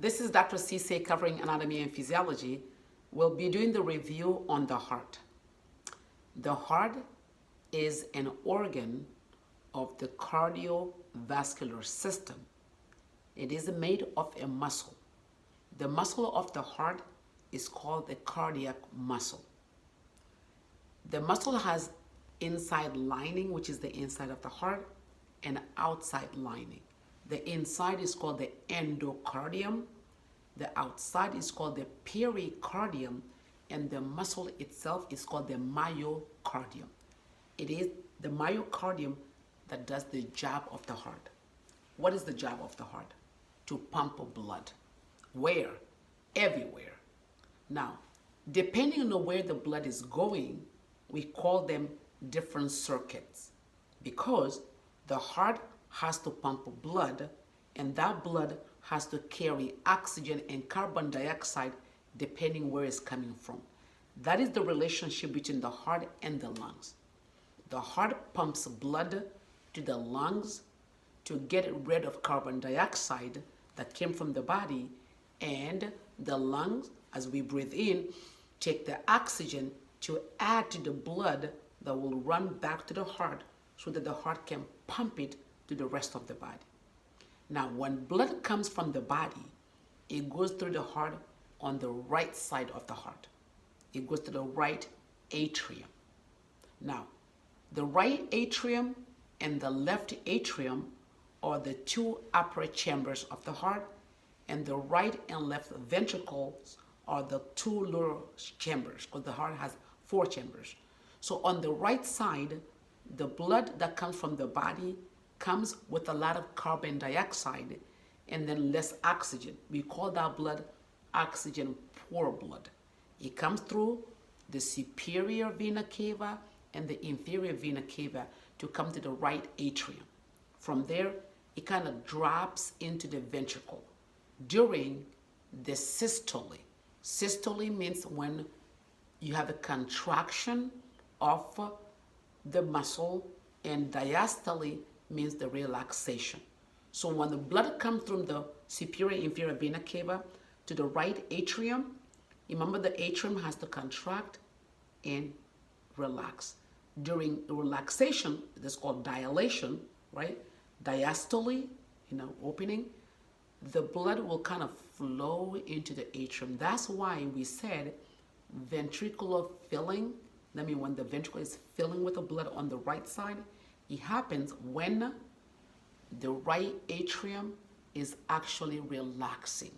This is Dr. Cisse covering anatomy and physiology. We'll be doing the review on the heart. The heart is an organ of the cardiovascular system. It is made of a muscle. The muscle of the heart is called the cardiac muscle. The muscle has inside lining, which is the inside of the heart, and outside lining. The inside is called the endocardium. The outside is called the pericardium, and the muscle itself is called the myocardium. It is the myocardium that does the job of the heart. What is the job of the heart? To pump blood. Where? Everywhere. Now, depending on where the blood is going, we call them different circuits, because the heart has to pump blood, and that blood has to carry oxygen and carbon dioxide depending where it's coming from. That is the relationship between the heart and the lungs. The heart pumps blood to the lungs to get rid of carbon dioxide that came from the body, and the lungs, as we breathe in, take the oxygen to add to the blood that will run back to the heart so that the heart can pump it to the rest of the body. Now, when blood comes from the body, it goes through the heart on the right side of the heart. It goes to the right atrium. Now, the right atrium and the left atrium are the two upper chambers of the heart, and the right and left ventricles are the two lower chambers, because the heart has 4 chambers. So on the right side, the blood that comes from the body comes with a lot of carbon dioxide and then less oxygen. We call that blood oxygen poor blood. It comes through the superior vena cava and the inferior vena cava to come to the right atrium. From there, it kind of drops into the ventricle during the systole. Systole means when you have a contraction of the muscle, and diastole means the relaxation. So when the blood comes from the superior inferior vena cava to the right atrium, remember the atrium has to contract and relax. During relaxation, that's called dilation, right? Diastole, opening, the blood will kind of flow into the atrium. That's why we said ventricular filling. That means when the ventricle is filling with the blood on the right side, it happens when the right atrium is actually relaxing.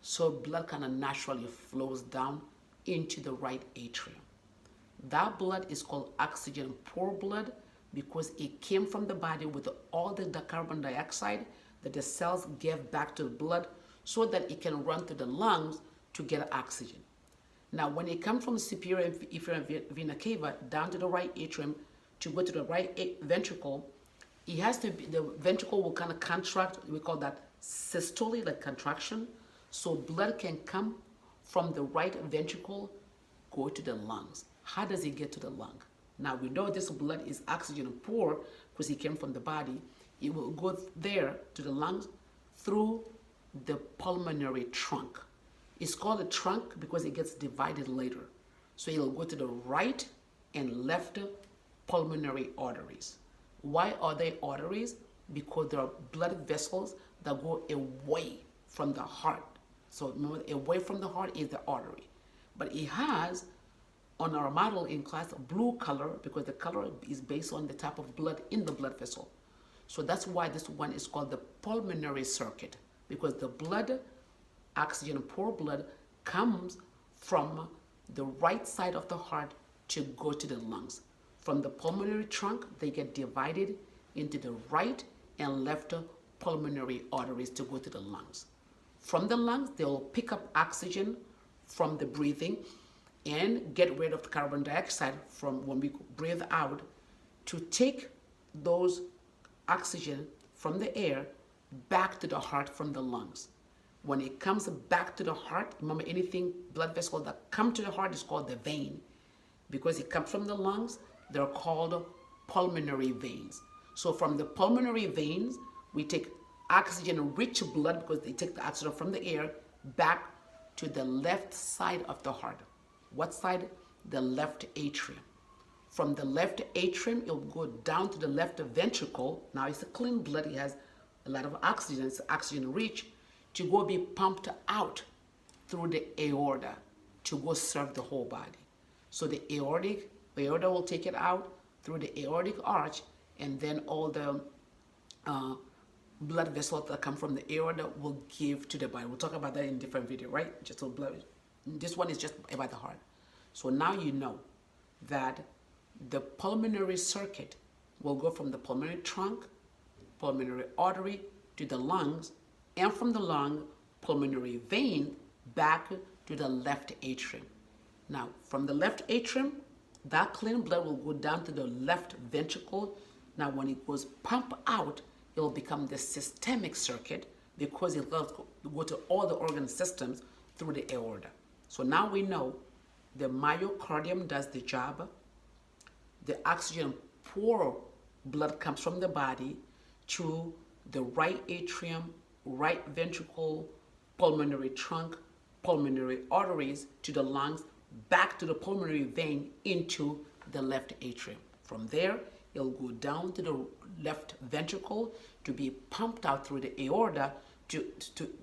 So blood kind of naturally flows down into the right atrium. That blood is called oxygen poor blood because it came from the body with all the carbon dioxide that the cells gave back to the blood so that it can run to the lungs to get oxygen. Now, when it comes from the superior and inferior vena cava down to the right atrium to go to the right ventricle, it has to be, the ventricle will kind of contract. We call that systole, like contraction. So blood can come from the right ventricle, go to the lungs. How does it get to the lung? Now, we know this blood is oxygen poor because it came from the body. It will go there to the lungs through the pulmonary trunk. It's called a trunk because it gets divided later. So it'll go to the right and left pulmonary arteries. Why are they arteries? Because there are blood vessels that go away from the heart. So remember, away from the heart is the artery. But it has, on our model in class, blue color because the color is based on the type of blood in the blood vessel. So that's why this one is called the pulmonary circuit, because the blood, oxygen poor blood, comes from the right side of the heart to go to the lungs. From the pulmonary trunk, they get divided into the right and left pulmonary arteries to go to the lungs. From the lungs, they'll pick up oxygen from the breathing and get rid of the carbon dioxide from when we breathe out to take those oxygen from the air back to the heart from the lungs. When it comes back to the heart, remember anything blood vessel that come to the heart is called the vein. Because it comes from the lungs, they're called pulmonary veins. So from the pulmonary veins, we take oxygen-rich blood, because they take the oxygen from the air, back to the left side of the heart. What side? The left atrium. From the left atrium, it will go down to the left ventricle. Now it's a clean blood. It has a lot of oxygen. It's oxygen-rich, to go be pumped out through the aorta to go serve the whole body. So the aorta will take it out through the aortic arch, and then all the blood vessels that come from the aorta will give to the body. We'll talk about that in a different video, right? Just so blood. This one is just about the heart. So now you know that the pulmonary circuit will go from the pulmonary trunk, pulmonary artery, to the lungs, and from the lung, pulmonary vein, back to the left atrium. Now, from the left atrium, that clean blood will go down to the left ventricle. Now, when it goes pumped out, it will become the systemic circuit, because it will go to all the organ systems through the aorta. So now we know the myocardium does the job. The oxygen poor blood comes from the body to the right atrium, right ventricle, pulmonary trunk, pulmonary arteries, to the lungs, back to the pulmonary vein, into the left atrium. From there, it'll go down to the left ventricle to be pumped out through the aorta.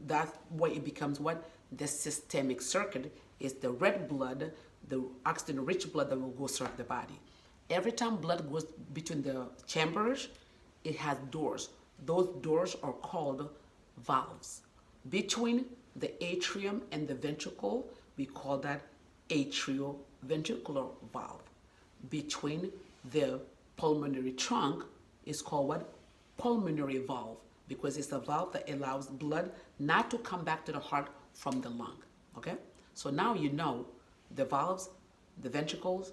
That's why it becomes what? The systemic circuit is the red blood, the oxygen-rich blood that will go serve the body. Every time blood goes between the chambers, it has doors. Those doors are called valves. Between the atrium and the ventricle, we call that atrioventricular valve. Between the pulmonary trunk is called what? Pulmonary valve, because it's a valve that allows blood not to come back to the heart from the lung. Okay? So now you know the valves, the ventricles,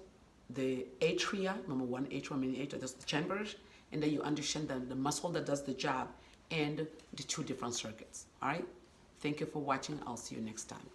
the atria, number one, atrium, meaning atria, that's the chambers, and then you understand the muscle that does the job, and the two different circuits. All right? Thank you for watching. I'll see you next time.